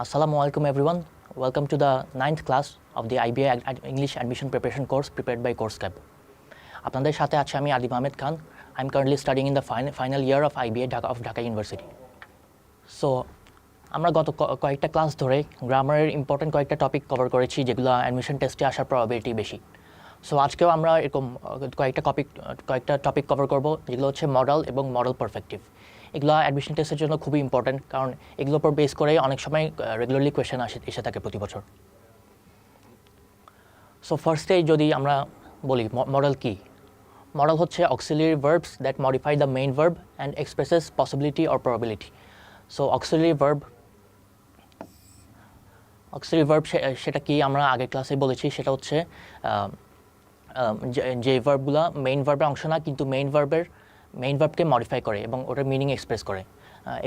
Assalamualaikum everyone. Welcome to the 9th class of the IBA English Admission Preparation course prepared by 𝐄𝐝𝐿। আপনাদের সাথে আছি আমি Adib Ahmed Khan. I'm currently studying in the final year of IBA of Dhaka University. So আমরা গত কয়েকটা class ধরে গ্রামারের important কয়েকটা টপিক কভার করেছি যেগুলো অ্যাডমিশন টেস্টে আসার প্রবাবিলিটি বেশি। সো আজকেও আমরা এরকম কয়েকটা টপিক কভার করব যেগুলো হচ্ছে মডেল এবং মডেল পারফেক্টিভ। এগুলো অ্যাডমিশন টেস্টের জন্য খুবই ইম্পর্টেন্ট, কারণ এগুলোর উপর বেস করে অনেক সময় রেগুলারলি কোয়েশ্চেন এসে থাকে প্রতি বছর। সো ফার্স্টে যদি আমরা বলি মডেল কি, মডেল হচ্ছে auxiliary verbs that modify the main verb and expresses possibility or probability. So auxiliary verb সেটা কি আমরা আগের ক্লাসে বলেছি, সেটা হচ্ছে যে ভার্বগুলো মেইন ভার্বের অংশ না, কিন্তু মেইন ভার্বকে মডিফাই করে এবং ওটার মিনিং এক্সপ্রেস করে।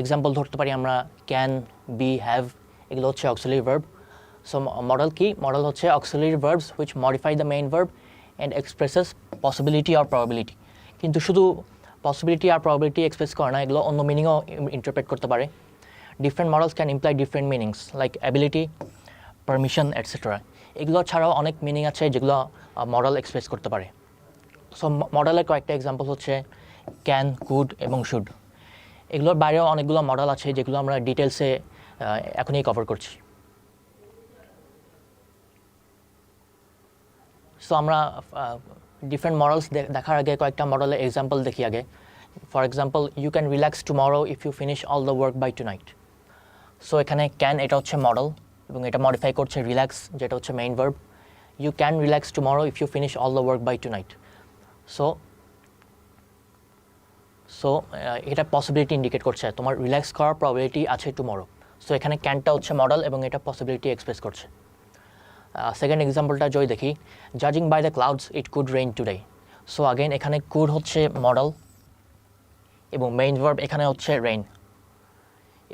এক্সাম্পল ধরতে পারি আমরা ক্যান, বি, হ্যাভ, এগুলো হচ্ছে অক্সিলারি ভার্ব। সো মডেল কি, মডেল হচ্ছে auxiliary verbs which modify the main verb and expresses possibility or probability. কিন্তু শুধু পসিবিলিটি আর প্রবাবিলিটি এক্সপ্রেস করে না, এগুলো অন্য মিনিংও ইন্টারপ্রেট করতে পারে। Different models can imply different meanings like ability, permission, etcetera. এগুলো ছাড়াও অনেক মিনিং আছে যেগুলো মডেল এক্সপ্রেস করতে পারে। সো মডেলের কয়েকটা এক্সাম্পল হচ্ছে ক্যান, কুড এবং শুড। এগুলোর বাইরেও অনেকগুলো মডেল আছে যেগুলো আমরা ডিটেলসে এখনই কভার করছি। সো আমরা ডিফারেন্ট মডেলস দেখার আগে কয়েকটা মডেলের এক্সাম্পল দেখি আগে। For example, you can relax tomorrow if you finish all the work by tonight. So এখানে ক্যান এটা হচ্ছে মডেল এবং এটা মডিফাই করছে রিল্যাক্স, যেটা হচ্ছে main verb. You can relax tomorrow if you finish all the work by tonight. So এটা possibility indicate করছে, তোমার রিল্যাক্স করার প্রবাবিলিটি আছে টুমরো। সো এখানে ক্যানটা হচ্ছে মডেল এবং এটা পসিবিলিটি এক্সপ্রেস করছে। সেকেন্ড এক্সাম্পলটা যদি দেখি, জাজিং by the clouds it could rain today. So again এখানে কুড হচ্ছে মডেল এবং মেইন ভার্ব এখানে হচ্ছে রেইন,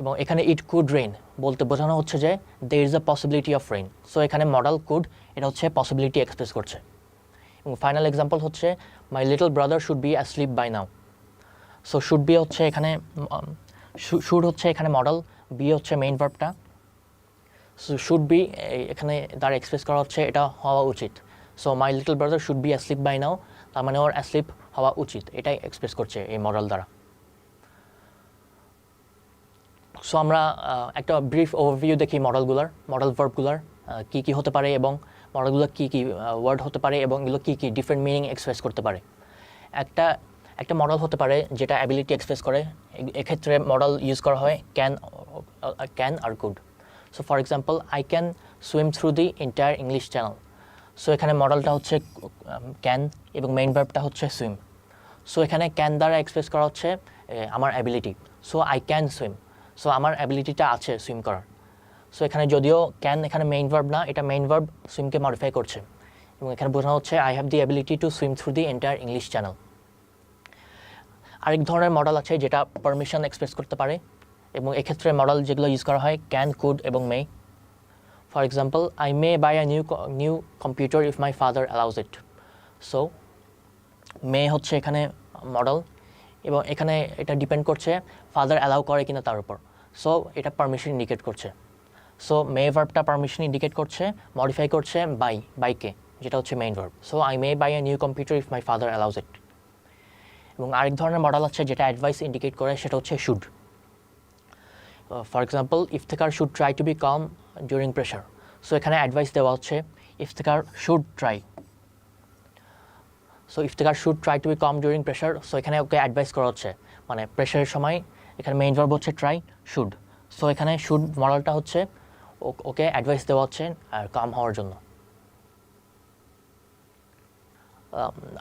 এবং এখানে ইট কুড রেইন বলতে বোঝানো হচ্ছে যে there is a possibility of rain. So এখানে মডেল কুড, এটা হচ্ছে পসিবিলিটি এক্সপ্রেস করছে। এবং ফাইনাল এক্সাম্পল হচ্ছে my little brother should be asleep by now. So should be হচ্ছে এখানে শুড হচ্ছে এখানে মডেল, বি হচ্ছে মেইন ভার্বটা। সো শুড বি এখানে দ্বারা এক্সপ্রেস করা হচ্ছে এটা হওয়া উচিত। So my little brother should be asleep by now, তার মানে ওর অ্যাসলিপ হওয়া উচিত, এটাই এক্সপ্রেস করছে এই মডেল দ্বারা। সো আমরা একটা ব্রিফ ওভারভিউ দেখি মডেল ভার্বগুলার কী কী হতে পারে এবং মডেলগুলো কী কী ওয়ার্ড হতে পারে এবং এগুলো কী কী ডিফারেন্ট মিনিং এক্সপ্রেস করতে পারে। একটা মডেল হতে পারে যেটা অ্যাবিলিটি এক্সপ্রেস করে, এক্ষেত্রে মডেল ইউজ করা হয় ক্যান আর could. So for example, I can swim through the entire English channel. So এখানে মডেলটা হচ্ছে ক্যান এবং মেইন ভার্বটা হচ্ছে সুইম। সো এখানে ক্যান দ্বারা এক্সপ্রেস করা হচ্ছে আমার ability. So I can swim, so আমার অ্যাবিলিটিটা আছে সুইম করার। সো এখানে যদিও ক্যান এখানে মেইন ভার্ব না, এটা মেইন ভার্ব সুইমকে মডিফাই করছে এবং এখানে বোঝানো হচ্ছে I have the ability to swim through the entire English channel. আরেক ধরনের মডেল আছে যেটা পারমিশন এক্সপ্রেস করতে পারে এবং এক্ষেত্রে মডেল যেগুলো ইউজ করা হয় ক্যান, কুড এবং may. For example, I may buy a new computer if my father allows it. So may হচ্ছে এখানে মডেল এবং এখানে এটা ডিপেন্ড করছে ফাদার অ্যালাউ করে কিনা তার উপর। সো এটা পারমিশন ইন্ডিকেট করছে। সো মে ভার্বটা পারমিশন ইন্ডিকেট করছে, মডিফাই করছে বাইকে, যেটা হচ্ছে main verb. So I may buy a new computer if my father allows it. এবং আরেক ধরনের মডেল আছে যেটা অ্যাডভাইস ইন্ডিকেট করে, সেটা হচ্ছে should. For example, Iftekhar should try to be calm during pressure. So এখানে অ্যাডভাইস দেওয়া হচ্ছে Iftekhar should try. So Iftekhar should try to be calm during pressure. So এখানে ওকে অ্যাডভাইস করা হচ্ছে, মানে প্রেশারের সময় এখানে মেইন ভার্ব হচ্ছে ট্রাই, শুড। সো এখানে শুড মডেলটা হচ্ছে ওকে অ্যাডভাইস দেওয়া হচ্ছে আর কাম হওয়ার জন্য।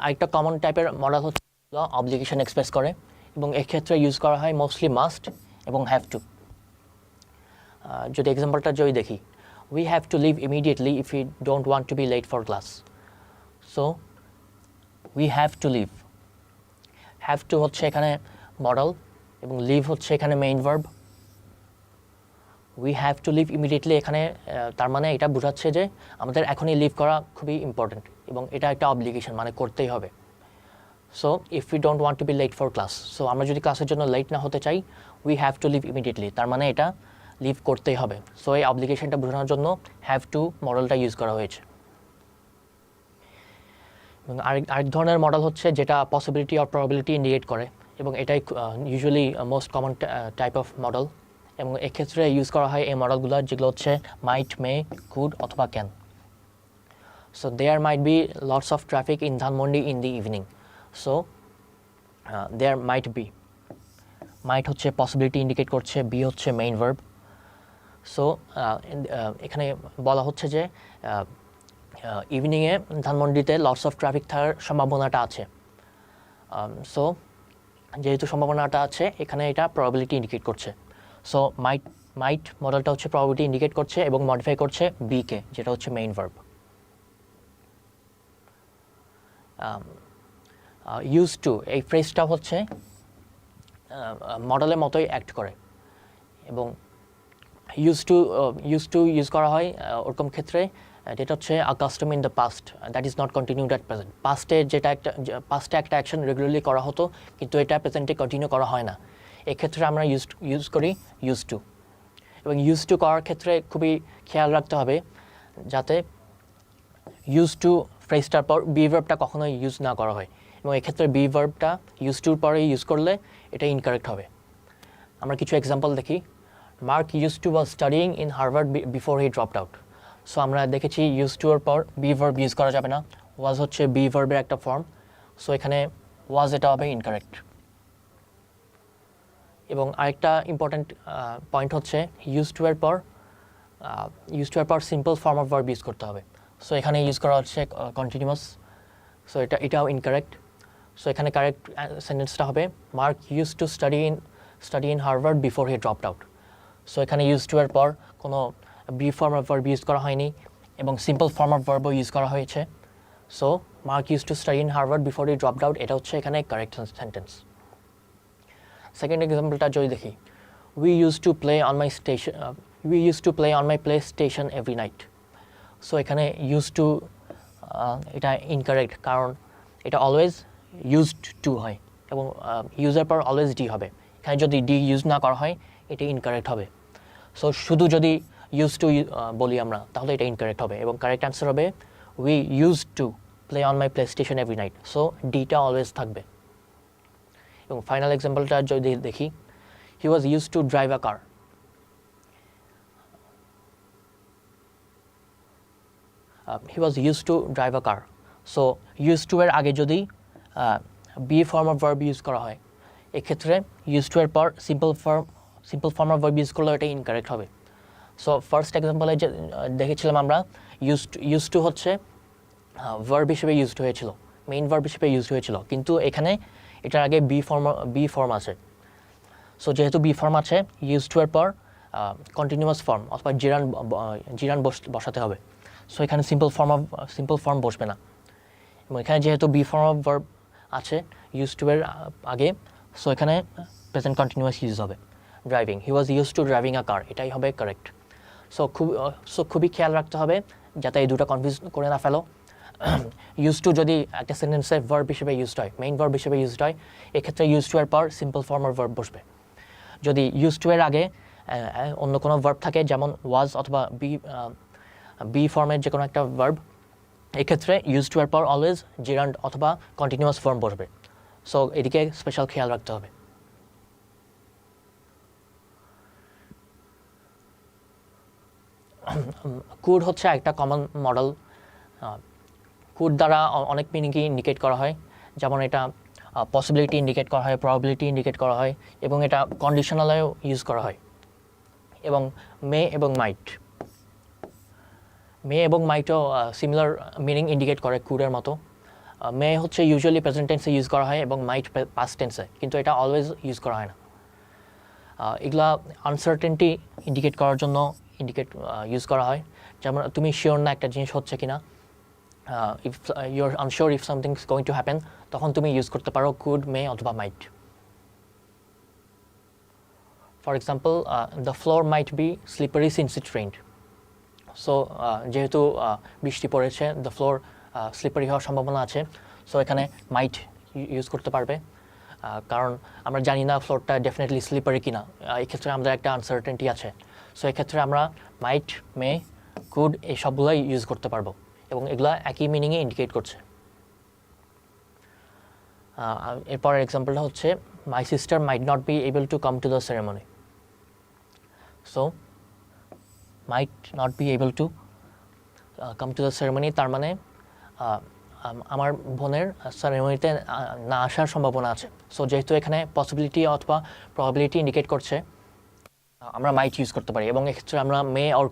আরেকটা কমন টাইপের মডেল হচ্ছে অবলিগেশন এক্সপ্রেস করে এবং এক্ষেত্রে ইউজ করা হয় মোস্টলি মাস্ট এবং হ্যাভ টু। যদি এক্সাম্পলটা যদি দেখি, we have to leave immediately if you don't want to be late for class. So we have to leave, have to হচ্ছে এখানে মডেল এবং লিভ হচ্ছে এখানে main verb. We have to leave immediately এখানে তার মানে এটা বোঝাচ্ছে যে আমাদের এখনই লিভ করা খুবই ইম্পর্টেন্ট এবং এটা একটা অবলিগেশন, মানে করতেই হবে। So if you don't want to be late for class, so আমরা যদি ক্লাসের জন্য লেট না হতে চাই, we have to leave immediately, তার মানে এটা লিভ করতেই হবে। সো এই অব্লিগেশনটা বোঝানোর জন্য হ্যাভ টু মডেলটা ইউজ করা হয়েছে। এবং আরেক ধরনের মডেল হচ্ছে যেটা পসিবিলিটি অর প্রবাবিলিটি ইন্ডিকেট করে, এবং এটাই usually most common type of model, এবং এক্ষেত্রে ইউজ করা হয় এই মডেলগুলো যেগুলো হচ্ছে মাইট, মে, কুড অথবা can. So there might be lots of traffic in Dhanmondi in the evening. So there might be, might হচ্ছে পসিবিলিটি ইন্ডিকেট করছে, বি হচ্ছে মেইন ভার্ব। সো এখানে বলা হচ্ছে যে ইভিনিংয়ে ধানমন্ডিতে লটস অফ ট্রাফিক থাকার সম্ভাবনাটা আছে। সো যেহেতু সম্ভাবনাটা আছে, এখানে এটা প্রবাবিলিটি ইন্ডিকেট করছে। সো মাইট মডেলটা হচ্ছে প্রবাবিলিটি ইন্ডিকেট করছে এবং মডিফাই করছে বিকে, যেটা হচ্ছে মেইন ভার্ব। ইউজ টু, এই ফ্রেজটা হচ্ছে মডেলের মতোই অ্যাক্ট করে, এবং ইউজ টু ইউজ করা হয় ওরকম ক্ষেত্রে যেটা হচ্ছে a custom in the past that is not continued at present. পাস্টে একটা অ্যাকশন রেগুলারলি করা হতো, কিন্তু এটা প্রেজেন্টে কন্টিনিউ করা হয় না। এক্ষেত্রে আমরা ইউজ করি ইউজ টু, এবং ইউজ টু করার ক্ষেত্রে খুবই খেয়াল রাখতে হবে যাতে ইউজ টু ফ্রেজটার পর বি ভার্বটা কখনোই ইউজ না করা হয়, এবং এক্ষেত্রে বি ভার্বটা ইউজ টুর পরে ইউজ করলে এটা ইনকারেক্ট হবে। আমরা কিছু এক্সাম্পল দেখি। Mark use two was studying in Harvard before he dropped out. So আমরা দেখেছি ইউজ টু এর পর বি ভার্ব ইউজ করা যাবে না, ওয়াজ হচ্ছে বি ভার্বের একটা ফর্ম। সো এখানে ওয়াজ এটা হবে ইনকারেক্ট। এবং আরেকটা ইম্পর্ট্যান্ট পয়েন্ট হচ্ছে ইউজ টু এর পর simple form of verb use করতে হবে। সো এখানে ইউজ করা হচ্ছে কন্টিনিউয়াস, সো এটাও ইনকারেক্ট। সো এখানে কারেক্ট সেন্টেন্সটা হবে Mark use to study in Harvard before he dropped out. So এখানে ইউজ টু এর পর কোনো be form of verb use করা হয়নি, এবং সিম্পল ফর্ম অফ ভার্বও ইউজ করা হয়েছে। So Mark use to study in Harvard before he dropped out, এটা হচ্ছে এখানে কারেক্ট সেন্টেন্স। সেকেন্ড এক্সাম্পলটা যদি দেখি, we use to play on my PlayStation every night. So এখানে ইউজ টু এটা ইনকারেক্ট, কারণ এটা অলওয়েজ ইউজড টু হয়, এবং ইউজের পর অলওয়েজ ডি হবে। এখানে যদি ডি ইউজ না করা হয় এটা ইনকারেক্ট হবে। সো শুধু যদি ইউজ টু বলি আমরা, তাহলে এটা ইনকারেক্ট হবে, এবং কারেক্ট অ্যান্সার হবে we use to play on my PlayStation every night. So ডিটা অলওয়েজ থাকবে। এবং ফাইনাল এক্সাম্পলটা যদি দেখি, he was use to drive a car. He was use to drive a car. So use to এর আগে যদি be form of verb use করা হয়, এক্ষেত্রে ইউজ টু এর পর simple form of verb use করলে এটা ইনকারেক্ট হবে। সো ফার্স্ট এক্সাম্পলে যে দেখেছিলাম আমরা, ইউজ টু হচ্ছে ভার্ব হিসেবে ইউজড হয়েছিল, মেইন ভার্ব হিসেবে ইউজড হয়েছিল, কিন্তু এখানে এটার আগে বি ফর্ম আছে। সো যেহেতু বি ফর্ম আছে, ইউজ টু এর পর কন্টিনিউয়াস ফর্ম অথবা জিরান বসাতে হবে। সো এখানে সিম্পল ফর্ম বসবে না, এবং এখানে যেহেতু বি ফর্ম অফ ভার্ব আছে ইউজ টু এর আগে, সো এখানে প্রেজেন্ট কন্টিনিউয়াস ইউজ হবে, driving. He was use to driving a car, এটাই হবে কারেক্ট। সো খুবই খেয়াল রাখতে হবে যাতে এই দুটো কনফিউজ করে না ফেলো। ইউজ টু যদি একটা সেন্টেন্সে ভার্ব হিসেবে ইউজড হয়, মেইন ভার্ব হিসেবে ইউজড হয়, এক্ষেত্রে ইউজ টু এর পর সিম্পল ফর্ম অফ ভার্ব বসবে। যদি ইউজ টু এর আগে অন্য কোনো ভার্ব থাকে, যেমন ওয়াজ অথবা বি ফর্মের যে কোনো একটা ভার্ব, এক্ষেত্রে ইউজ টু এর পর অলওয়েজ জিরান্ড অথবা কন্টিনিউয়াস ফর্ম বসবে। সো এদিকে স্পেশাল খেয়াল রাখতে হবে। কুড হচ্ছে একটা কমন মডেল। কুড দ্বারা অনেক মিনিংই ইন্ডিকেট করা হয়, যেমন এটা পসিবিলিটি ইন্ডিকেট করা হয়, প্রবাবিলিটি ইন্ডিকেট করা হয়, এবং এটা কন্ডিশনালেও ইউজ করা হয়। এবং মে এবং মাইটও সিমিলার মিনিং ইন্ডিকেট করে কুডের মতো। মে হচ্ছে ইউজুয়ালি প্রেজেন্ট টেন্সে ইউজ করা হয় এবং মাইট পাস্ট টেন্সে, কিন্তু এটা অলওয়েজ ইউজ করা হয় না। এগুলা আনসার্টেনটি ইন্ডিকেট করার জন্য ইউজ করা হয়, যেমন তুমি শিওর না একটা জিনিস হচ্ছে কিনা, if you are unsure if something is going to happen, তখন তুমি ইউজ করতে পারো কুড, মে অথবা might. For example, the floor might be slippery since it rained. So যেহেতু বৃষ্টি পড়েছে, দ্য ফ্লোর স্লিপারি হওয়ার সম্ভাবনা আছে। সো এখানে মাইট ইউজ করতে পারবে, কারণ আমরা জানি না ফ্লোরটা ডেফিনেটলি স্লিপারি কিনা, এই ক্ষেত্রে আমাদের একটা আনসার্টেনটি আছে। সো এক্ষেত্রে আমরা মাইট, মে, কুড এই সবগুলোই ইউজ করতে পারবো এবং এগুলা একই মিনিংয়ে ইন্ডিকেট করছে। এরপরের এক্সাম্পলটা হচ্ছে my sister might not be able to come to the ceremony. So might not be able to come to the ceremony তার মানে আমার বোনের সেরেমনিতে না আসার সম্ভাবনা আছে। সো যেহেতু এখানে পসিবিলিটি অথবা প্রবাবিলিটি ইন্ডিকেট করছে, আমরা মাইট ইউজ করতে পারি এবং এক্ষেত্রে আমরা মে অর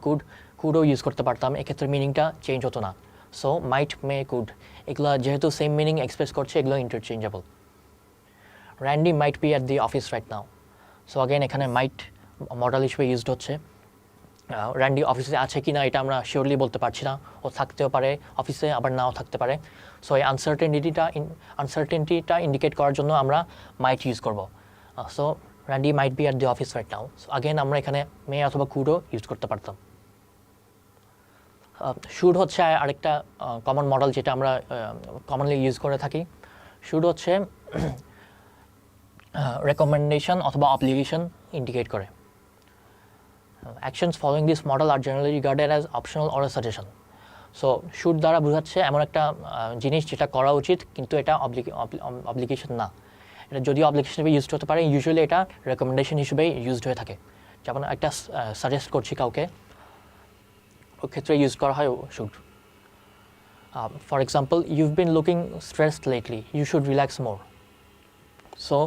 কুডও ইউজ করতে পারতাম, এক্ষেত্রে মিনিংটা চেঞ্জ হতো না। সো মাইট, মে, কুড এগুলো যেহেতু সেম মিনিং এক্সপ্রেস করছে, এগুলো interchangeable. Randy might be at the office right now. So again এখানে মাইট মডেল হিসেবে ইউজড হচ্ছে। র্যান্ডি অফিসে আছে কি না এটা আমরা শিওরলি বলতে পারছি না, ও থাকতেও পারে অফিসে, আবার নাও থাকতে পারে। সো এই আনসার্টেনিটিটা ইন্ডিকেট করার জন্য আমরা মাইট ইউজ করব। So Randy might be at the office right now. So again আমরা এখানে মে অথবা কুডও ইউজ করতে পারতাম। শুড হচ্ছে আরেকটা কমন মডেল যেটা আমরা কমনলি ইউজ করে থাকি। শুড হচ্ছে রেকমেন্ডেশন অথবা অব্লিগেশন ইন্ডিকেট করে। Actions following this model are generally regarded as optional or suggestion. So should দ্বারা বোঝাচ্ছে এমন একটা জিনিস যেটা করা উচিত কিন্তু এটা অব্লিগেশন না। এটা যদিও অব্লিগেশন হিসেবে ইউজড হতে পারে, ইউজুয়ালি এটা রেকমেন্ডেশন হিসেবেই ইউজড হয়ে থাকে। যেমন একটা সাজেস্ট করছি কাউকে, ওই ক্ষেত্রে ইউজ করা হয় should. For example, you've been looking stressed lately, you should relax more. So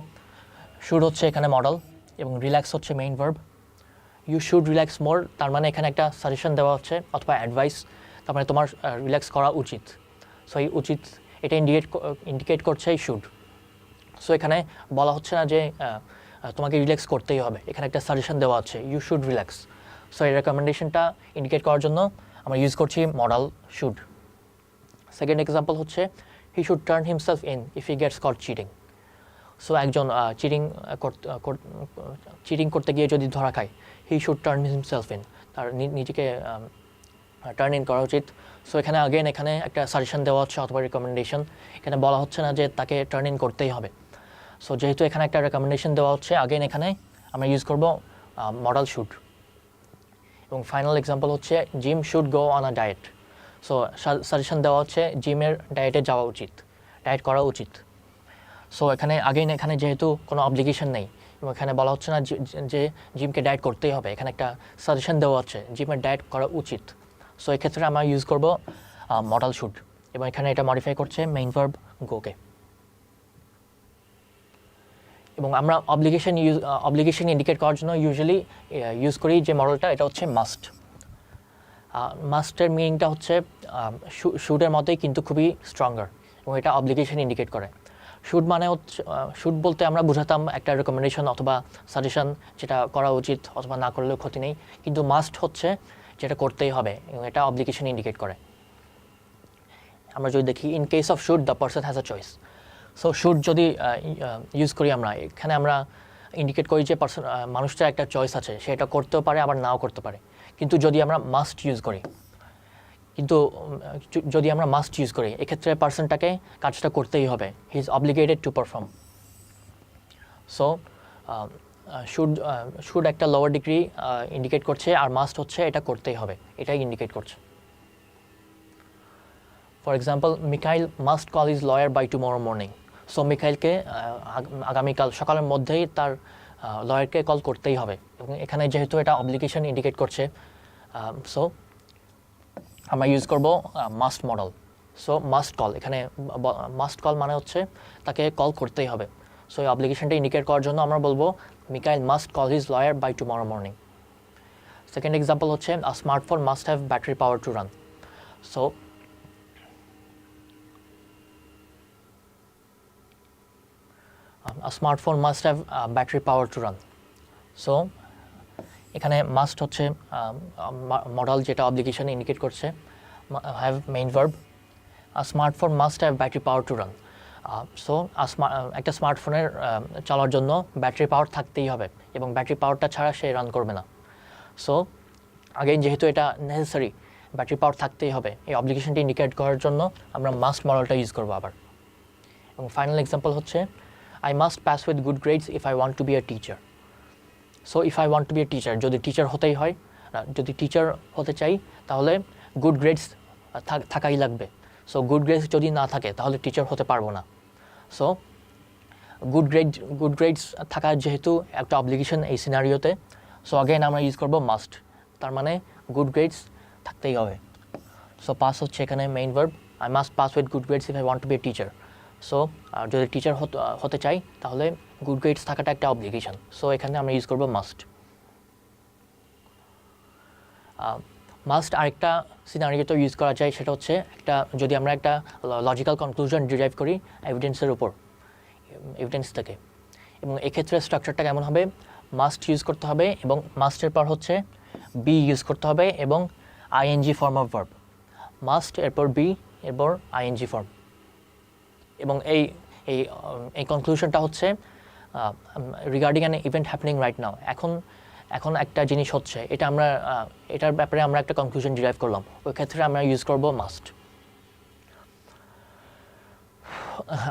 should হচ্ছে এখানে মডেল এবং রিল্যাক্স হচ্ছে main verb. You should relax more তার মানে এখানে একটা সাজেশন দেওয়া হচ্ছে অথবা অ্যাডভাইস, তার মানে তোমার রিল্যাক্স করা উচিত। সো এই উচিত এটা ইন্ডিকেট করছে এই শুড। সো এখানে বলা হচ্ছে না যে তোমাকে রিল্যাক্স করতেই হবে, এখানে একটা সাজেশন দেওয়া আছে ইউ শুড রিল্যাক্স। সো এই রেকমেন্ডেশনটা ইন্ডিকেট করার জন্য আমরা ইউজ করছি মডাল শুড। সেকেন্ড এক্সাম্পল হচ্ছে he should turn himself in if he gets caught cheating. So একজন চিটিং করতে গিয়ে যদি ধরা খায়, he should turn himself in, তার নিজেকে টার্ন ইন করা উচিত। সো এখানে এখানে একটা সাজেশন দেওয়া হচ্ছে অথবা রেকমেন্ডেশন, এখানে বলা হচ্ছে না যে তাকে টার্ন ইন করতেই হবে। সো যেহেতু এখানে একটা রেকমেন্ডেশন দেওয়া হচ্ছে, এখানে আমরা ইউজ করব মডাল শুড। এবং ফাইনাল এক্সাম্পল হচ্ছে gym should go on a diet. So suggestion দেওয়া হচ্ছে জিমের ডায়েটে যাওয়া উচিত, ডায়েট করা উচিত। সো এখানে এখানে যেহেতু কোনো অব্লিগেশন নেই এবং এখানে বলা হচ্ছে না যে জিমকে ডায়েট করতেই হবে, এখানে একটা সাজেশন দেওয়া হচ্ছে জিমের ডায়েট করা উচিত। সো এক্ষেত্রে আমরা ইউজ করব মডাল শুড এবং এখানে এটা মডিফাই করছে মেইন ভার্ব গোকে। এবং আমরা অব্লিগেশন ইন্ডিকেট করার জন্য ইউজুয়ালি ইউজ করি যে মডেলটা, এটা হচ্ছে মাস্ট। মাস্টের মিনিংটা হচ্ছে শুডের মতোই কিন্তু খুবই স্ট্রঙ্গার এবং এটা অব্লিগেশন ইন্ডিকেট করে। শুড মানে হচ্ছে শুড বলতে আমরা বোঝাতাম একটা রেকমেন্ডেশন অথবা সাজেশন যেটা করা উচিত অথবা না করলেও ক্ষতি নেই, কিন্তু মাস্ট হচ্ছে যেটা করতেই হবে এবং এটা অব্লিগেশন ইন্ডিকেট করে। আমরা যদি দেখি in case of should the person has a choice. So should যদি ইউজ করি আমরা, এখানে আমরা ইন্ডিকেট করি যে মানুষটার একটা চয়েস আছে, সে এটা করতেও পারে আবার নাও করতে পারে। কিন্তু যদি আমরা মাস্ট ইউজ করি এক্ষেত্রে পার্সনটাকে কাজটা করতেই হবে, he is obligated to perform. So should একটা লোয়ার ডিগ্রি ইন্ডিকেট করছে আর মাস্ট হচ্ছে এটা করতেই হবে, এটাই ইন্ডিকেট করছে। For example, Mikhail must call his lawyer by tomorrow morning. So মিখাইলকে আগামীকাল সকালের মধ্যেই তার লয়ারকে কল করতেই হবে এবং এখানে যেহেতু এটা অব্লিগেশন ইন্ডিকেট করছে, সো আমরা ইউজ করব must model. So must call, এখানে মাস্ট কল মানে হচ্ছে তাকে কল করতেই হবে। সো এই অব্লিগেশনটা ইন্ডিকেট করার জন্য আমরা বলবো Mikhail must call his lawyer by tomorrow morning. Second example হচ্ছে a smartphone must have battery power to run. So a smartphone must have battery power to run. So এখানে must হচ্ছে model যেটা obligation indicate করছে, have main verb. a smartphone must have battery power to run. So একটা স্মার্টফোনের চালার জন্য battery power থাকতেই হবে এবং ব্যাটারি পাওয়ারটা ছাড়া সে রান করবে না। সো যেহেতু এটা নেসেসারি, ব্যাটারি পাওয়ার থাকতেই হবে, এই অব্লিগেশনটি ইন্ডিকেট করার জন্য আমরা মাস্ট মডেলটা ইউজ করবো আবার। এবং ফাইনাল এক্সাম্পল হচ্ছে I must pass with good grades if I want to be a teacher. So if I want to be a teacher, যদি টিচার হতেই হয় যদি টিচার হতে চাই তাহলে গুড গ্রেডস থাকাই লাগবে। সো গুড গ্রেডস যদি না থাকে তাহলে টিচার হতে পারবো না। সো গুড গ্রেডস থাকা যেহেতু একটা অব্লিগেশন এই সিনারিওতে, সো আগেন আমরা ইউজ করব মাস্ট, তার মানে গুড গ্রেডস থাকতেই হবে। সো পাস হচ্ছে এখানে main verb, I must pass with good grades if I want to be a teacher. So যদি টিচার হতে চাই তাহলে গুড গ্রেডস থাকাটা একটা অব্লিগেশন, সো এখানে আমরা ইউজ করব মাস্ট। মাস্ট আরেকটা সিনারিওতে ইউজ করা যায়, সেটা হচ্ছে যদি আমরা একটা লজিক্যাল কনক্লুশন ডিরাইভ করি এভিডেন্সের উপর, এভিডেন্স থেকে, এবং এক্ষেত্রে স্ট্রাকচারটা কেমন হবে, মাস্ট ইউজ করতে হবে এবং মাস্টের পর হচ্ছে বি ইউজ করতে হবে এবং ING form of verb, must এরপর বি এরপর আইএনজি ফর্ম। এবং এই কনক্লুশনটা হচ্ছে regarding an event happening right now, এখন একটা জিনিস হচ্ছে, এটার ব্যাপারে আমরা একটা কনক্লুশন ডিরাইভ করলাম, ওই ক্ষেত্রে আমরা ইউজ করব মাস্ট।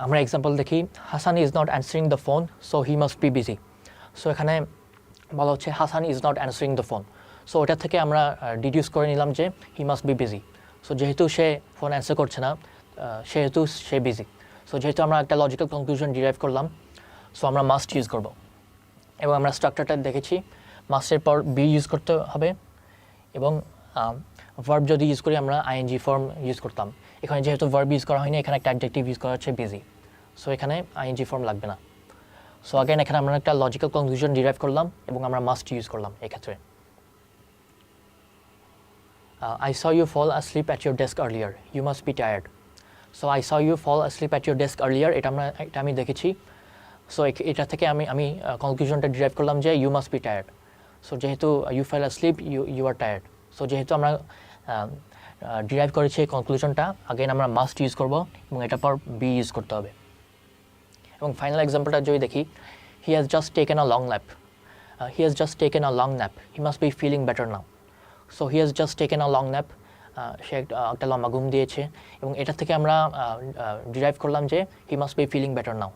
আমরা এক্সাম্পল দেখি, Hasan is not answering the phone so he must B busy. So এখানে বলা হচ্ছে Hasan is not answering the phone, so ওটা থেকে আমরা ডিডিউস করে নিলাম যে he must B busy. So যেহেতু সে ফোন অ্যান্সার করছে না, সেহেতু সে বিজি। সো যেহেতু আমরা একটা লজিক্যাল কনক্লুশন ডিরাইভ করলাম, সো আমরা মাস্ট ইউজ করব। এবং আমরা স্ট্রাকচারটা দেখেছি, মাস্টের পর বি ইউজ করতে হবে এবং ভার্ব যদি ইউজ করি আমরা আইএনজি ফর্ম ইউজ করতাম। এখানে যেহেতু ভার্ব ইউজ করা হয়নি, এখানে একটা অ্যাডজেক্টিভ ইউজ করা হচ্ছে বিজি, সো এখানে আইএনজি ফর্ম লাগবে না। সো আগেন এখানে আমরা একটা লজিক্যাল কনক্লুশন ডিরাইভ করলাম এবং আমরা মাস্ট ইউজ করলাম এক্ষেত্রে। I saw you fall asleep at your desk earlier. You must be tired. So I saw you fall asleep at your desk earlier. এটা আমি দেখেছি। সো এটা থেকে আমি কনক্লুশনটা ডিরাইভ করলাম যে you must be tired. So যেহেতু you fell asleep, you are tired. So যেহেতু আমরা ডিরাইভ করেছি এই কনক্লুশনটা, আগেন আমরা মাস্ট ইউজ করব এবং এটার পর বি ইউজ করতে হবে। এবং ফাইনাল এক্সাম্পলটা যদি দেখি, he has just taken a long nap. He has just taken a long nap, he must be feeling better now. So he has just taken a long nap, সে একটা লম্বা ঘুম দিয়েছে এবং এটা থেকে আমরা ডিরাইভ করলাম যে he must be feeling better now.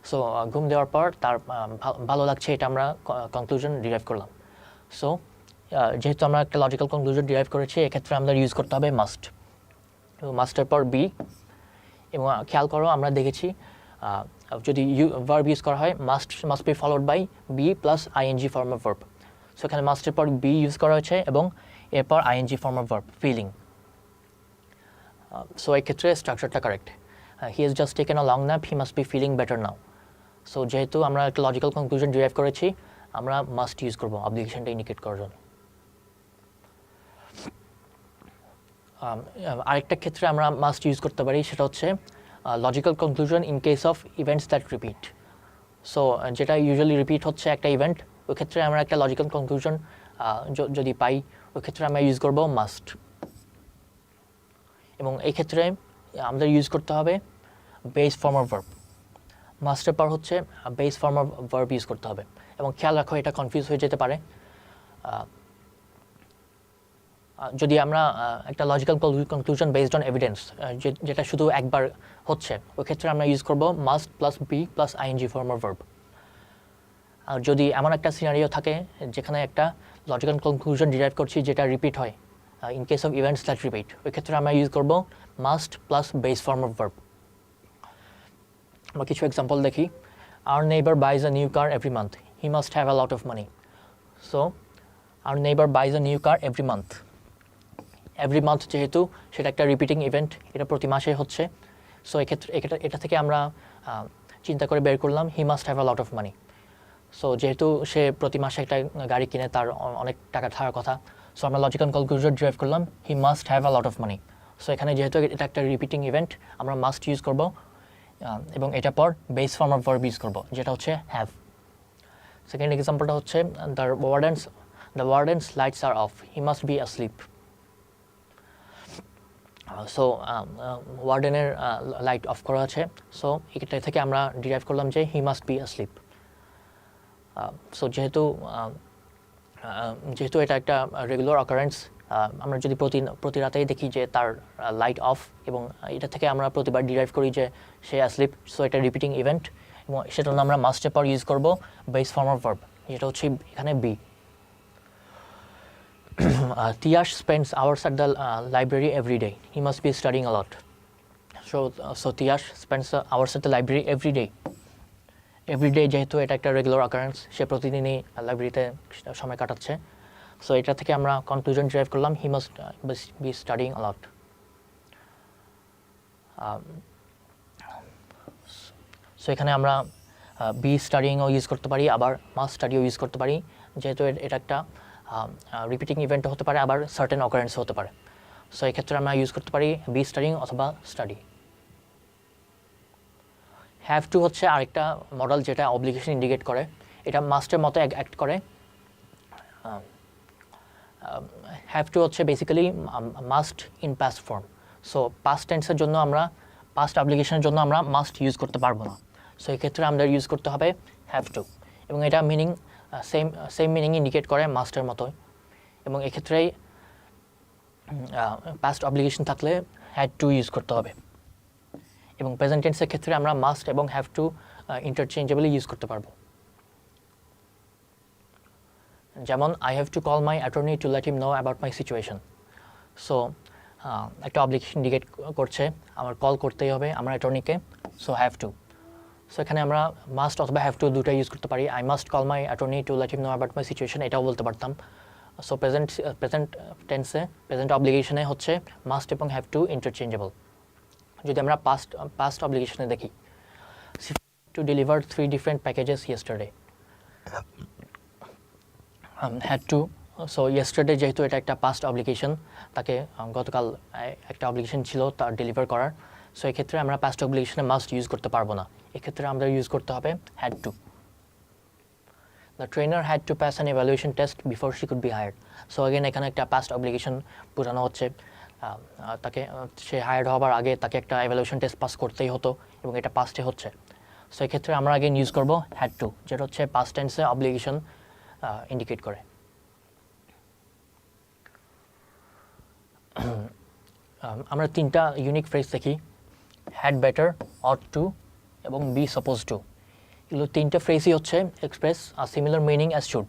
So ঘুম দেওয়ার পর তার ভালো লাগছে, এটা আমরা কনক্লুশন ডিরাইভ করলাম। সো যেহেতু আমরা একটা লজিক্যাল কনক্লুশন ডিরাইভ করেছি, এক্ষেত্রে আমাদের ইউজ করতে হবে মাস্ট, মাস্টের পর বি। এবং খেয়াল করো, আমরা দেখেছি যদি ভার্ব ইউজ করা হয় must be followed by be plus ING form of verb. So এখানে মাস্টের পর বি ইউজ করা হয়েছে এবং এরপর ING form of verb feeling. So এই ক্ষেত্রে স্ট্রাকচারটা correct. He has just taken a long nap, he must be feeling better now. So যেহেতু আমরা একটা লজিক্যাল কনক্লুশন ডিরাইভ করেছি, আমরা মাস্ট ইউজ করবো অবলিগেশনটা ইন্ডিকেট করার জন্য। আরেকটা ক্ষেত্রে আমরা মাস্ট ইউজ করতে পারি, সেটা হচ্ছে logical conclusion in case of events that repeat. So যেটা ইউজুয়ালি রিপিট হচ্ছে একটা ইভেন্ট, ওই ক্ষেত্রে আমরা একটা লজিক্যাল কনক্লুশন যদি পাই, ওই ক্ষেত্রে আমরা ইউজ করব মাস্ট। এবং এই ক্ষেত্রে আমাদের ইউজ করতে হবে বেস ফর্ম অফ ভার্ব। মাস্টের পর হচ্ছে base form of verb use করতে হবে। এবং খেয়াল রাখো, এটা কনফিউজ হয়ে যেতে পারে। যদি আমরা একটা logical conclusion based on evidence, যেটা শুধু একবার হচ্ছে, ওই ক্ষেত্রে আমরা ইউজ করব must plus be plus ING form of verb. আর যদি এমন একটা সিনারিও থাকে যেখানে একটা লজিক্যাল কনক্লুশন ডিরাইভ করছি যেটা রিপিট হয়, in case of events that repeat, ওই ক্ষেত্রে আমরা ইউজ করব must plus base form of verb. আমরা কিছু এক্সাম্পল দেখি। Hour neighbour বাইজ a new car every month, he must have a lot of money. So our neighbour বাইজ a new car every month, every month যেহেতু সেটা একটা repeating event, এটা প্রতি মাসে হচ্ছে। সো এক্ষেত্রে এটা থেকে আমরা চিন্তা করে বের করলাম he must have a lot of money. So যেহেতু সে প্রতি মাসে একটা গাড়ি কিনে, তার অনেক টাকা থাকার কথা, সো আমরা লজিক্যাল কনক্লুশন ড্রাইভ করলাম he must have a lot of money. So এখানে যেহেতু এটা একটা রিপিটিং ইভেন্ট, আমরা মাস্ট ইউজ করব এবং এটা পর base form of verb use করব, যেটা হচ্ছে হ্যাভ। সেকেন্ড এক্সাম্পলটা হচ্ছে the warden's lights are off, he must be asleep. So ওয়ার্ডেনের লাইট অফ করা আছে, সো এটা থেকে আমরা ডিরাইভ করলাম যে he must be asleep. So যেহেতু এটা একটা রেগুলার অকারেন্স, আমরা যদি প্রতি রাতেই দেখি যে তার লাইট অফ, এবং এটা থেকে আমরা প্রতিবার ডিরাইভ করি যে সে asleep, সো এটা রিপিটিং ইভেন্ট, এবং সেটা আমরা মাস্টের পর ইউজ করব বেস ফর্ম অফ ভার্ব, যেটা হচ্ছে এখানে B. Tiyash spends hours at the library every day. He must be studying a lot. So Tiyash spends hours at the library every day. Every day যেহেতু এটা একটা রেগুলার অকারেন্স, সে প্রতিদিনই লাইব্রেরিতে সময় কাটাচ্ছে। সো এটা থেকে আমরা কনক্লুশন ড্রাইভ করলাম, he must be studying a lot. So এখানে আমরা বি স্টাডিংও ইউজ করতে পারি, আবার মাস্ট স্টাডিও ইউজ করতে পারি, যেহেতু এটা একটা রিপিটিং ইভেন্টও হতে পারে, আবার সার্টেন অকারেন্সও হতে পারে। সো এক্ষেত্রে আমরা ইউজ করতে পারি বি স্টাডিং অথবা স্টাডি। হ্যাভ টু হচ্ছে আরেকটা মডেল যেটা অব্লিগেশন ইন্ডিকেট করে, এটা মাস্টের মতো অ্যাক্ট করে। হ্যাভ টু হচ্ছে basically must in past form. So past টেন্সের জন্য আমরা, পাস্ট অব্লিগেশনের জন্য আমরা মাস্ট ইউজ করতে পারবো না। সো এক্ষেত্রে আমাদের ইউজ করতে হবে হ্যাভ টু, এবং এটা মিনিং সেম মিনিং ইন্ডিকেট করে মাস্টের মতোই। এবং এক্ষেত্রেই পাস্ট অব্লিগেশন থাকলে হ্যাড টু ইউজ করতে হবে। এবং প্রেজেন্ট টেন্সের ক্ষেত্রে আমরা মাস্ট এবং হ্যাভ টু ইন্টারচেঞ্জেবলি ইউজ করতে পারবো। যেমন I have to call my attorney to let him know about my situation. So একটা অব্লিগেশন ইন্ডিকেট করছে আমার কল করতেই হবে আমার অ্যাটর্নিকে, সো হ্যাভ টু। সো এখানে আমরা মাস্ট অথবা হ্যাভ টু দুটো ইউজ করতে পারি। I must call my attorney to let him know about my situation, এটাও বলতে পারতাম। সো প্রেজেন্ট টেন্সে, প্রেজেন্ট অব্লিগেশনে হচ্ছে মাস্ট এবং হ্যাভ টু ইন্টারচেঞ্জেবল। যদি আমরা পাস্ট অব্লিগেশনে দেখি, to deliver 3 different packages yesterday, had to. So yesterday যেহেতু এটা একটা পাস্ট অব্লিগেশন, তাকে গতকাল একটা অব্লিগেশন ছিল তার ডেলিভার করার। সো এক্ষেত্রে আমরা পাস্ট অব্লিগেশনে মাস্ট ইউজ করতে পারবো না, এক্ষেত্রে আমরা ইউজ করতে হবে had to. The trainer had to pass an evaluation test before she could be hired. So again এখানে একটা পাস্ট অব্লিগেশন বোঝানো হচ্ছে, তাকে সে হায়ার্ড হওয়ার আগে তাকে একটা ইভ্যালুয়েশন টেস্ট পাস করতেই হতো, এবং এটা পাস্টে হচ্ছে। সো এক্ষেত্রে আমরা আগে ইউজ করব হ্যাড টু, যেটা হচ্ছে পাস্ট টেন্সে অব্লিগেশন ইন্ডিকেট করে। আমরা 3টা ইউনিক ফ্রেজ দেখি, হ্যাড বেটার, অট টু এবং বি সাপোজ টু। এগুলো 3টা ফ্রেজই হচ্ছে express similar meaning as should.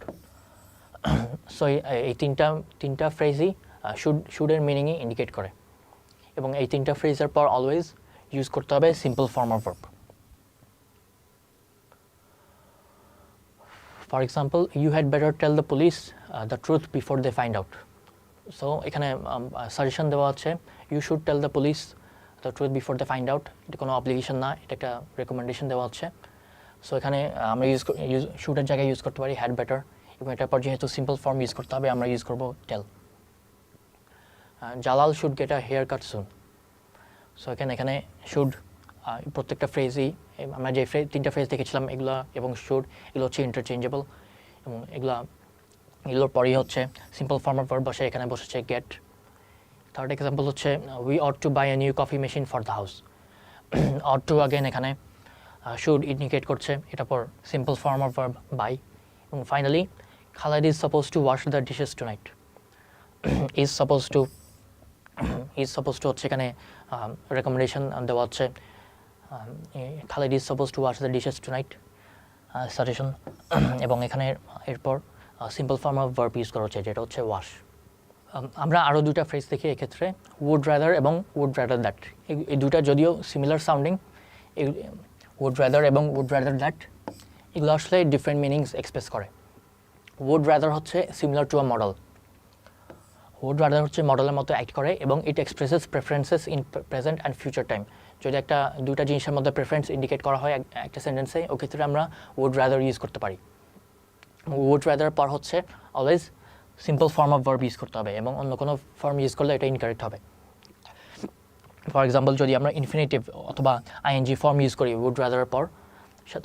So এই তিনটা ফ্রেজই শুডের মিনিংই ইন্ডিকেট করে, এবং এই 3টা ফ্রেজের পর অলওয়েজ ইউজ করতে হবে simple form of verb. For example, you had better tell the police the truth before they find out. So এখানে সাজেশন দেওয়া হচ্ছে you should tell the police the truth before they find out. এটা কোনো obligation না, এটা একটা recommendation দেওয়া হচ্ছে। সো এখানে আমরা শুডের জায়গায় ইউজ করতে পারি হ্যাড বেটার, এবং এটার পর যেহেতু সিম্পল ফর্ম ইউজ করতে হবে আমরা ইউজ করব tell. Jalal should get a haircut soon. So এখানে শুড প্রত্যেকটা ফ্রেজই, আমরা যে 3টা ফ্রেজ দেখেছিলাম এগুলো এবং শুড, এগুলো হচ্ছে ইন্টারচেঞ্জেবল, এবং এগুলোর পরেই হচ্ছে সিম্পল ফর্ম অফ ভার্ব বসে, এখানে বসেছে গেট। থার্ড এক্সাম্পল হচ্ছে we ought to buy a new coffee machine for the house. Ought to again এখানে শুড ইন্ডিকেট করছে, এটা পর simple form of verb buy. এবং finally Khaled is suppose to wash the dishes tonight. Is suppose to হচ্ছে এখানে recommendation দেওয়া হচ্ছে, Khaled is suppose to wash the dishes tonight, suggestion. এবং এখানে এরপর simple form of verb use করা হচ্ছে, যেটা হচ্ছে ওয়াশ। আমরা আরও 2টা ফ্রেজ দেখি এক্ষেত্রে, উড রাদার এবং উড রাদার দ্যাট। এই 2টা যদিও সিমিলার সাউন্ডিং, উড রাদার এবং উড রাদার দ্যাট, এগুলো আসলে ডিফারেন্ট মিনিংস এক্সপ্রেস করে। উড রাদার হচ্ছে similar to a model, would rather হচ্ছে মডেলের মতো অ্যাক্ট করে, এবং it expresses preferences in present and future time. যদি একটা 2টা জিনিসের মধ্যে প্রেফারেন্স ইন্ডিকেট করা হয় একটা সেন্টেন্সে, ওই ক্ষেত্রে আমরা উড রাদার ইউজ করতে পারি। উড রাদার পর হচ্ছে always simple form of verb use করতে হবে, এবং অন্য কোনো ফর্ম ইউজ করলে এটা ইনকারেক্ট হবে। ফর এক্সাম্পল, যদি আমরা ইনফিনিটিভ অথবা আইএনজি ফর্ম ইউজ করি উড রাদারের পর,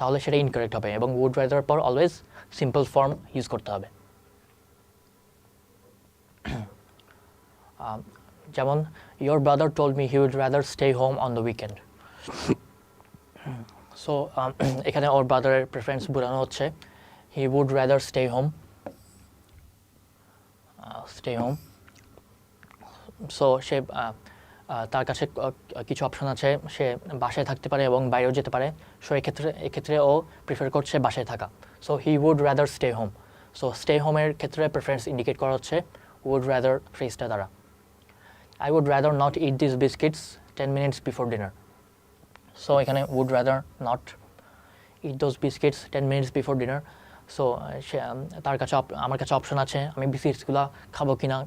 তাহলে সেটা ইনকারেক্ট হবে, এবং উড রাদারের পর অলওয়েজ সিম্পল ফর্ম ইউজ করতে হবে। যেমন your brother told me he would rather stay home on the weekend. So এখানে ওর ব্রাদারের প্রেফারেন্স বোঝানো হচ্ছে, he would rather stay home. So সে তার কাছে কিছু অপশন আছে, সে বাসায় থাকতে পারে এবং বাইরেও যেতে পারে। সো এক্ষেত্রে ও প্রিফার করছে বাসায় থাকা। So he would rather stay home. So stay হোমের ক্ষেত্রে প্রেফারেন্স ইন্ডিকেট করা হচ্ছে would rather ফ্রেজটা দ্বারা। I would rather not eat these biscuits 10 minutes before dinner. So এখানে would rather not eat those biscuits 10 minutes before dinner. So তার কাছে আমার কাছে অপশন আছে আমি বিস্কিটসগুলো খাবো কি না,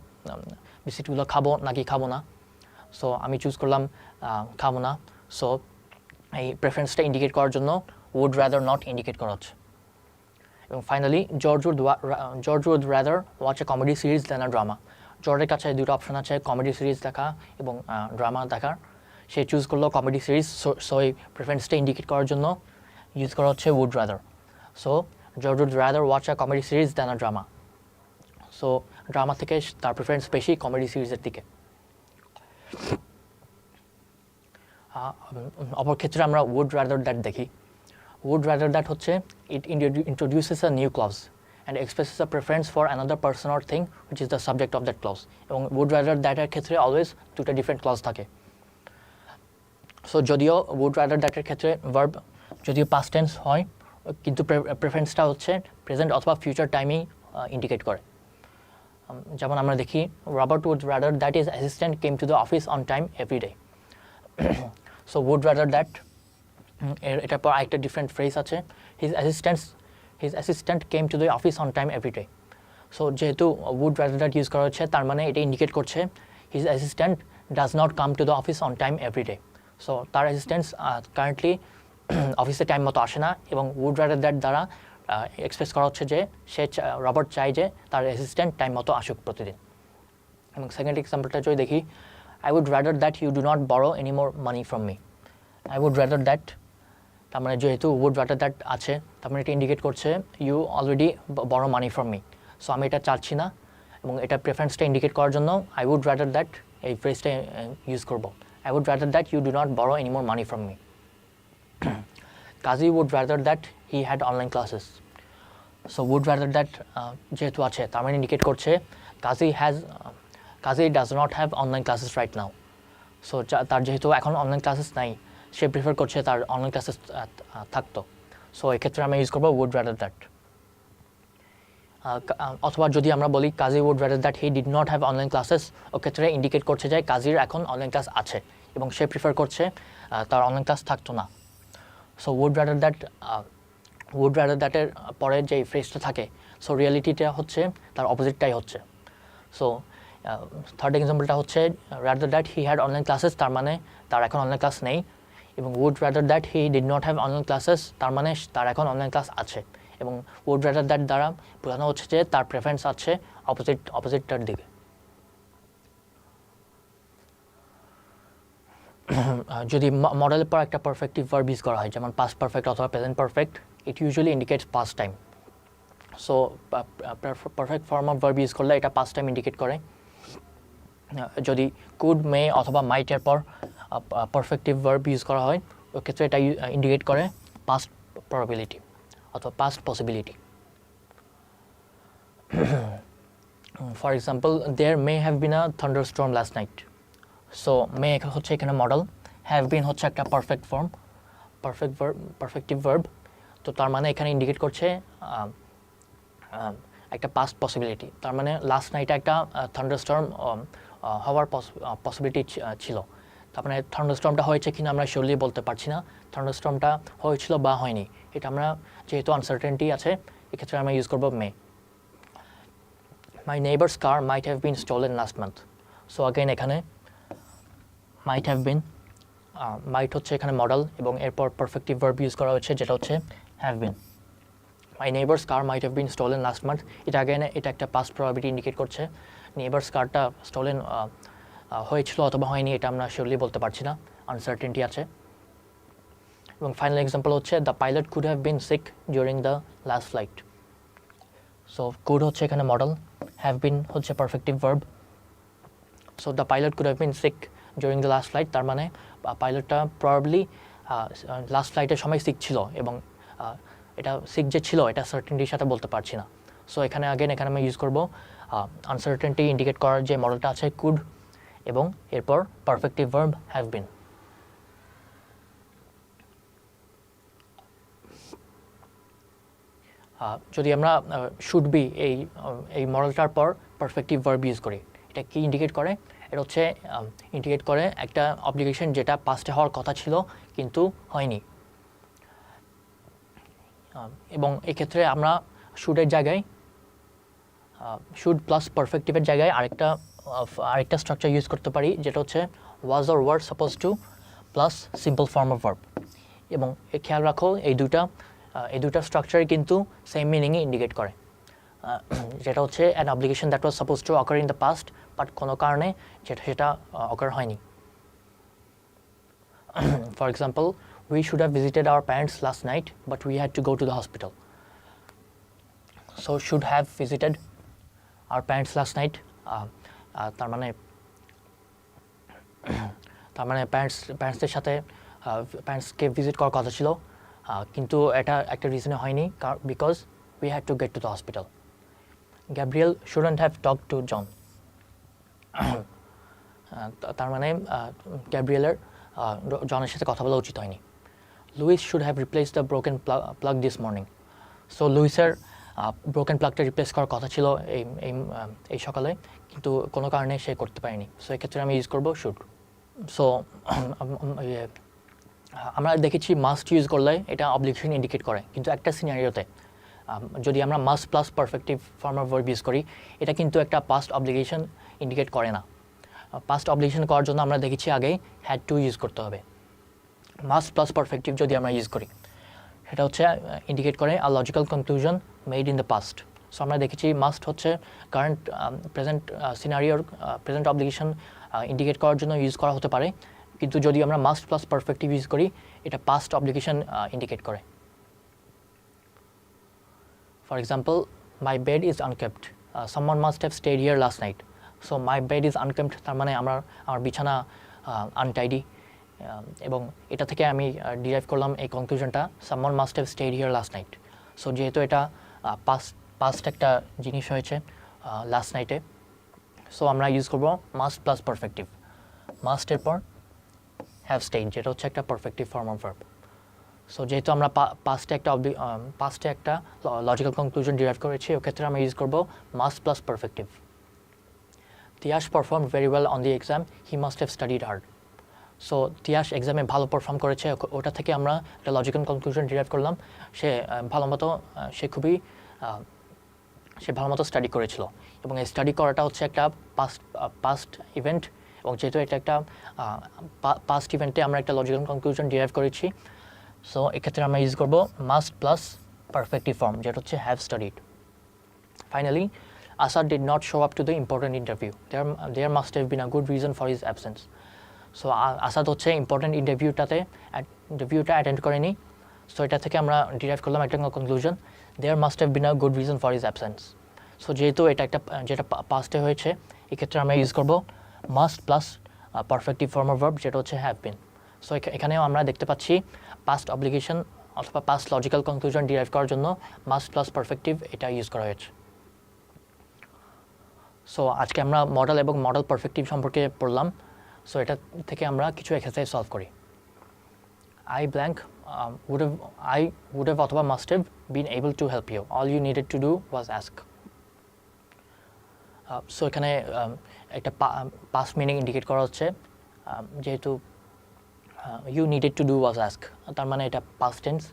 বিস্কিটগুলো খাবো নাকি খাবো না। সো আমি চুজ করলাম খাবো না। সো এই প্রেফারেন্সটা ইন্ডিকেট করার জন্য would rather not ইন্ডিকেট করা হচ্ছে। এবং finally George would rather watch a comedy series than a drama. জর্জের কাছে দুটো অপশন আছে, কমেডি সিরিজ দেখা এবং ড্রামা দেখার। সে চুজ করলো কমেডি সিরিজ। সো এই প্রেফারেন্সটা ইন্ডিকেট করার জন্য ইউজ করা হচ্ছে would rather. So George would rather watch a comedy series than a drama. So drama থেকে তার প্রেফারেন্স বেশি কমেডি সিরিজের দিকে। অপর ক্ষেত্রে আমরা would rather that দেখি। would rather that হচ্ছে it introduces a new clause and expresses a preference for another person or thing which is the subject of that clause. এবং would rather that এর ক্ষেত্রে অলওয়েজ দুটো different clause থাকে। So যদিও would rather that এর ক্ষেত্রে verb যদিও past tense হয় কিন্তু প্রেফারেন্সটা হচ্ছে প্রেজেন্ট অথবা ফিউচার টাইমেই ইন্ডিকেট করে। যেমন আমরা দেখি Robert would rather that his assistant came to the office on time every day. So would rather that এটার পর আরেকটা ডিফারেন্ট ফ্রেজ আছে his assistant came to the office on time every day. So যেহেতু would rather that use করা হচ্ছে তার মানে এটা ইন্ডিকেট করছে his assistant does not come to the office on time every day. So তার assistant currently অফিসে time মতো আসে না এবং would rather that দ্বারা এক্সপ্রেস করা হচ্ছে যে সে রবার্ট চায় যে তার অ্যাসিস্ট্যান্ট টাইম মতো আসুক প্রতিদিন। এবং সেকেন্ড এক্সাম্পলটা যদি দেখি I would rather that you do not borrow any more money from me. I would rather that তার মানে যেহেতু would rather that আছে তার মানে এটা ইন্ডিকেট করছে you already borrow money from me. সো আমি এটা চাচ্ছি না এবং এটা প্রেফারেন্সটা ইন্ডিকেট করার জন্য I would rather that এই ফ্রেজটা ইউজ করব। I would rather that you do not borrow any more money from me. Kazi would rather that he had online classes. So would rather that যেহেতু আছে তার মানে indicate করছে Kazi does not have online classes right now. So তার যেহেতু এখন online classes নাই সে prefer করছে তার অনলাইন ক্লাসেস থাকতো। সো এক্ষেত্রে আমরা ইউজ করবো would rather that. অথবা যদি আমরা বলি কাজী would rather that he did not have online classes, ও ক্ষেত্রে ইন্ডিকেট করছে যে কাজীর এখন অনলাইন ক্লাস আছে এবং সে প্রিফার করছে তার অনলাইন ক্লাস থাকতো না। সো would rather that এর পরে যে ফ্রেজটা থাকে সো রিয়ালিটিটা হচ্ছে তার অপোজিটটাই হচ্ছে। সো থার্ড এক্সাম্পলটা হচ্ছে rather that he had online classes তার মানে তার এখন অনলাইন ক্লাস নেই এবং would rather that he did not have online classes তার মানে তার এখন অনলাইন ক্লাস আছে এবং would rather that দ্বারা বোঝানো হচ্ছে যে তার প্রেফারেন্স আছে অপোজিটটার দিকে। যদি মডেলের পর একটা পারফেক্টিভ ভার্ব ইউজ করা হয় যেমন পাস্ট পারফেক্ট অথবা present perfect it usually indicates past time. So perfect form of verb use করলে এটা পাস্ট টাইম ইন্ডিকেট করে। যদি কুড মে অথবা মাইটের পর পারফেক্টিভ ভার্ব ইউজ করা হয় ওই ক্ষেত্রে এটা ইন্ডিকেট করে পাস্ট প্রবাবিলিটি অথবা past possibility. For example there may have been a thunderstorm last night. So may হচ্ছে এখানে মডেল, হ্যাভ বিন হচ্ছে একটা পারফেক্ট ফর্ম পারফেক্টিভ ভার্ব। তো তার মানে এখানে ইন্ডিকেট করছে একটা পাস্ট পসিবিলিটি। তার মানে লাস্ট নাইটে একটা থান্ডারস্টর্ম হওয়ার পসিবিলিটি ছিল। তার মানে থান্ডারস্টর্মটা হয়েছে কিনা আমরা শিওরলি বলতে পারছি না, থান্ডারস্টর্মটা হয়েছিল বা হয়নি এটা আমরা যেহেতু আনসার্টেনটি আছে এক্ষেত্রে আমরা ইউজ করবো may. My neighbour's car might have been stolen last month. So again এখানে মাইট হ্যাভ বিন মাইট হচ্ছে এখানে মডেল এবং এরপর পারফেক্টিভ ভার্ব ইউজ করা হচ্ছে যেটা হচ্ছে have bin. My neighbour's car might have been stolen last month এটা অ্যাগেন এটা একটা পাস্ট প্রবাবিলিটি ইন্ডিকেট করছে। নেইবার্স কারটা স্টোলেন হয়েছিল অথবা হয়নি এটা আমরা শিওরলি বলতে পারছি না, আনসার্টেনটি আছে। এবং ফাইনাল এক্সাম্পল হচ্ছে the pilot could have been sick during the last flight. So could হচ্ছে এখানে মডেল, হ্যাভ বিন হচ্ছে perfective verb. So the pilot could have been sick during the last flight তার মানে পাইলটটা probably last ফ্লাইটের সময় sick ছিল এবং এটা সিক যে ছিল এটা সার্টেনটির সাথে বলতে পারছি না। সো এখানে এখানে আমি ইউজ করবো আনসার্টেনটি ইন্ডিকেট করার যে মডেলটা আছে কুড এবং এরপর পারফেক্টিভ ভার্ব হ্যাভ বিন। যদি আমরা শুড বি এই মডেলটার পর পারফেক্টিভ ভার্ব ইউজ করি, এটা কি ইন্ডিকেট করে? এটা হচ্ছে ইন্ডিকেট করে একটা অব্লিগেশন যেটা পাস্টে হওয়ার কথা ছিল কিন্তু হয়নি। এবং এক্ষেত্রে আমরা শুডের জায়গায় শুড প্লাস পারফেক্টিভের জায়গায় আরেকটা স্ট্রাকচার ইউজ করতে পারি, যেটা হচ্ছে was or were suppose two plus simple form of verb. এবং খেয়াল রাখো এই দুটা স্ট্রাকচারই কিন্তু সেম মিনিংই ইন্ডিকেট করে, যেটা হচ্ছে an obligation that was suppose two occur in the past, but কোনো কারণে সেটা অকার হয়নি। For example, we should have visited our parents last night, but we had to go to the hospital. So should have visited our parents last night, তার মানে প্যারেন্টসদের সাথে প্যারেন্টসকে visit করার কথা ছিল, কিন্তু এটা একটা রিজনে হয়নি, because we had to get to the hospital. Gabriel shouldn't have talked to John. তার মানে গ্যাব্রিয়েলের জনের সাথে কথা বলা উচিত হয়নি। Lewis should have replace the broken plug this morning. So লুইসের ব্রোকেন প্লাগটা রিপ্লেস করার কথা ছিল এই সকালে, কিন্তু কোনো কারণে সে করতে পারেনি। সো এক্ষেত্রে আমি ইউজ করবো শুড। সো আমরা দেখেছি মাস্ট ইউজ করলে এটা অব্লিগেশন ইন্ডিকেট করে, কিন্তু একটা সিনারিওতে যদি আমরা must plus perfective form of verb use করি, এটা কিন্তু একটা পাস্ট অব্লিগেশন ইন্ডিকেট করে না। পাস্ট অব্লিগেশন করার জন্য আমরা দেখেছি আগেই হ্যাড টু ইউজ করতে হবে। মাস্ট প্লাস পারফেক্টিভ যদি আমরা ইউজ করি, সেটা হচ্ছে ইন্ডিকেট করে a logical conclusion made in the past. So আমরা দেখেছি মাস্ট হচ্ছে কারেন্ট প্রেজেন্ট সিনারিওর প্রেজেন্ট অব্লিগেশন ইন্ডিকেট করার জন্য ইউজ করা হতে পারে, কিন্তু যদি আমরা মাস্ট প্লাস পারফেক্টিভ ইউজ করি, এটা পাস্ট অব্লিগেশন ইন্ডিকেট করে। For example, my bed is unkept, someone must have stayed here last night. So my bed is unkept, তার মানে আমার বিছানা আনটাইডি, এবং এটা থেকে আমি ডিরাইভ করলাম এই কনক্লুশনটা, someone must have stayed here last night. So যেহেতু এটা পাস্ট একটা জিনিস হয়েছে লাস্ট নাইটে, সো আমরা ইউজ করবো মাস্ট প্লাস পারফেক্টিভ। মাস্টের পর হ্যাভ স্টেড, যেটা হচ্ছে একটা perfective form of verb. So যেহেতু আমরা পাস্টে একটা লজিক্যাল কনক্লুশন ডিরাইভ করেছি, ওক্ষেত্রে আমরা ইউজ করবো must plus perfective. Tiyash perform very well on the exam, he must have studied hard. So Tiyash এক্সামে ভালো পারফর্ম করেছে, ওটা থেকে আমরা একটা লজিক্যাল কনক্লুশন ডিরাইভ করলাম, সে ভালো মতো স্টাডি করেছিল। এবং এই স্টাডি করাটা হচ্ছে একটা পাস্ট ইভেন্ট, এবং যেহেতু এটা একটা পাস্ট ইভেন্টে আমরা একটা লজিক্যাল কনক্লুশন ডিরাইভ করেছি, সো এক্ষেত্রে আমরা ইউজ করবো মাস্ট প্লাস পারফেক্টিভ ফর্ম, যেটা হচ্ছে have studied. Finally, Asad did not show up to the important interview. There must have been a good reason for his absence. So Asad হচ্ছে important ইন্টারভিউটা attend করেনি, so এটা থেকে আমরা derive করলাম একটা conclusion, there must have been a good reason for his absence. So যেহেতু এটা যেটা পাস্টে হয়েছে, এক্ষেত্রে আমরা ইউজ করবো must plus perfective form of verb, যেটা হচ্ছে হ্যাভ বিন। সো এখানেও আমরা দেখতে পাচ্ছি পাস্ট অব্লিগেশন অথবা পাস্ট লজিক্যাল কনক্লুশন ডিরাইভ করার জন্য মাস্ট প্লাস পারফেক্টিভ এটা ইউজ করা হয়েছে। সো আজকে আমরা মডেল এবং মডেল পারফেক্টিভ সম্পর্কে পড়লাম। সো এটা থেকে আমরা কিছু এক্সারসাইজ সলভ করি। I would have অথবা must have been able to help you. All you needed to do was ask. So এখানে একটা পাস্ট মিনিং ইন্ডিকেট করা হচ্ছে, যেহেতু you needed to do was ask, তার মানে এটা পাস্ট টেন্স।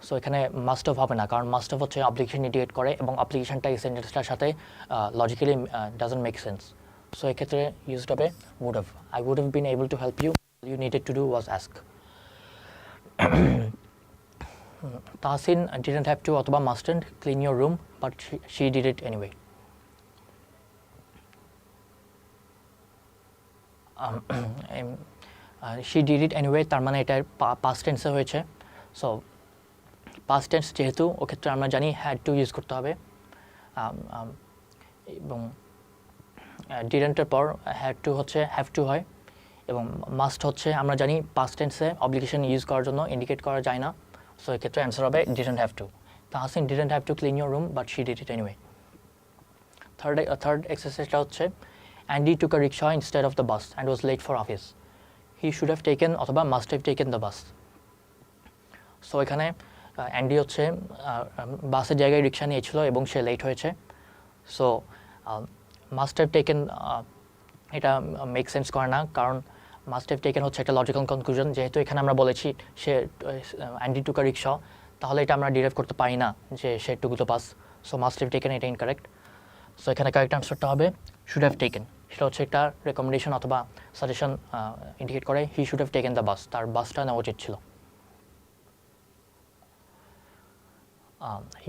সো এখানে মাস্ট অফ হবে না, কারণ মাস্ট অফ হচ্ছে অব্লিগেশন ইন্ডিকেট করে, এবং অব্লিগেশনটা এই সেন্টেন্সটার সাথে logically doesn't make sense. So এক্ষেত্রে ইউজড হবে would have. I would have been able to help you. All you needed to do was ask. Tahsin didn't have to অথবা mustn't clean your room, but she did it anyway. She did it anyway, তার মানে এটা past টেন্সে হয়েছে। So past tense যেহেতু, ওক্ষেত্রে আমরা জানি had to use করতে হবে, এবং ডিডেন্টের পর হ্যাড টু হচ্ছে হ্যাভ টু হয়, এবং মাস্ট হচ্ছে আমরা জানি পাস্ট টেন্সে অব্লিগেশন ইউজ করার জন্য ইন্ডিকেট করা যায় না। সো এক্ষেত্রে অ্যান্সার হবে didn't have to. Tahsin didn't have to clean your room, but she did it anyway. Third এক্সারসাইজটা হচ্ছে Andy took a rickshaw instead of the bus and was late for office. He should have taken অথবা must have taken the bus. So এখানে Andy হচ্ছে বাসের জায়গায় rickshaw নিয়েছিল এবং সে লেট হয়েছে। সো মাস্ট হ্যাভ টেকেন, এটা মেক সেন্স করে না, কারণ মাস্ট হ্যাভ টেকেন হচ্ছে একটা লজিক্যাল কনক্লুশন। যেহেতু এখানে আমরা বলেছি সে অ্যান্ডি টুক আ রিক্সা, তাহলে এটা আমরা ডিরাইভ করতে পারি না যে সে took the bus. So must have taken এটা ইনকারেক্ট। সো এখানে কারেক্ট আনসারটা হবে শুড হ্যাভ টেকেন। সেটা হচ্ছে একটা রেকমেন্ডেশন অথবা সাজেশন ইন্ডিকেট করে হি শুড হ্যাভ টেকেন দ্য বাস, তার বাসটা নেওয়া উচিত ছিল।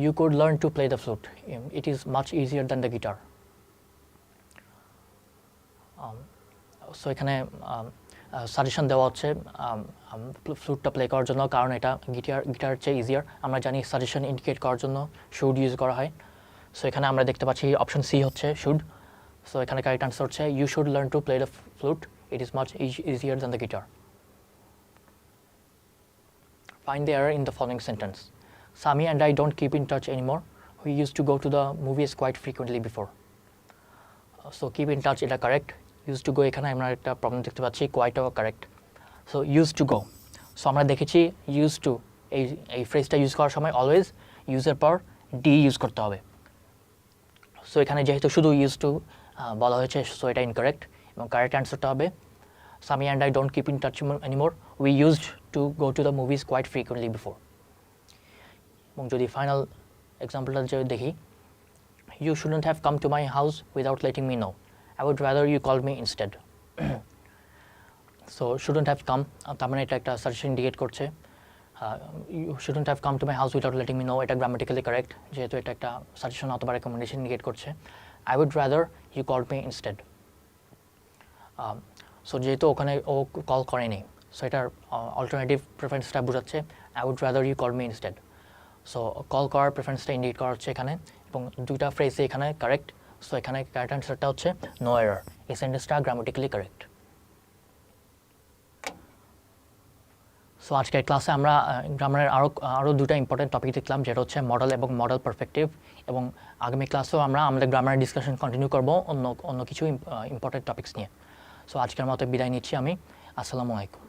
You could learn to play the flute. It is much easier than the guitar. So এখানে সাজেশন দেওয়া হচ্ছে ফ্লুটটা প্লে করার জন্য, কারণ এটা গিটার চেয়ে ইজিয়ার। আমরা জানি সাজেশন ইন্ডিকেট করার জন্য শুড ইউজ করা হয়। সো এখানে আমরা দেখতে পাচ্ছি অপশন সি হচ্ছে শুড। সো এখানে কারেক্ট আনসার হচ্ছে you should learn to play the flute, it is much easier than the guitar. Find the error in the following sentence. Sami and I don't keep in touch anymore. We used to go to the movies quite frequently before. So keep in touch, এটা correct. Used to go, এখানে আমরা একটা problem দেখতে পাচ্ছি, কোয়াইটও correct. So use to go, so আমরা দেখেছি use to এই ফ্রেজটা ইউজ করার সময় অলওয়েজ ইউজের পর ডি ইউজ করতে হবে। সো এখানে যেহেতু শুধু ইউজ টু বলা হয়েছে, সো এটা ইনকারেক্ট এবং কারেক্ট অ্যান্সারটা হবে Sammy and I don't keep in touch anymore, we used to go to the movies quite frequently before. এবং যদি ফাইনাল এক্সাম্পলটা যদি দেখি, you shouldn't have come to my house without letting me know. I would rather you called me instead. So shouldn't have come, তার মানে এটা একটা suggestion indicate করছে। You shouldn't have come to my house without letting me know, এটা grammatically correct, যেহেতু এটা একটা suggestion অথবা রেকমেন্ডেশন ইন্ডিকেট করছে। I would rather you called me instead. So যেহেতু ওখানে ও কল করেনি, সো এটার অল্টারনেটিভ প্রেফারেন্সটা বোঝাচ্ছে I would rather you called me instead. So call করার প্রেফারেন্সটা ইন্ডিকেট করা হচ্ছে এখানে, এবং দুইটা ফ্রেজে এখানে কারেক্ট। সো এখানে কারেক্ট আনসারটা হচ্ছে নো এরর, এই সেন্টেন্সটা গ্রামাটিক্যালি কারেক্ট। সো আজকের ক্লাসে আমরা গ্রামারের আরও দুটো ইম্পর্টেন্ট টপিক দেখলাম, যেটা হচ্ছে মডেল এবং মডেল পারফেক্টিভ। এবং আগামী ক্লাসেও আমরা আমাদের গ্রামারের ডিসকাশন কন্টিনিউ করবো অন্য কিছু ইম্পর্টেন্ট টপিকস নিয়ে। সো আজকের মতো বিদায় নিচ্ছি আমি। আসসালামু আলাইকুম।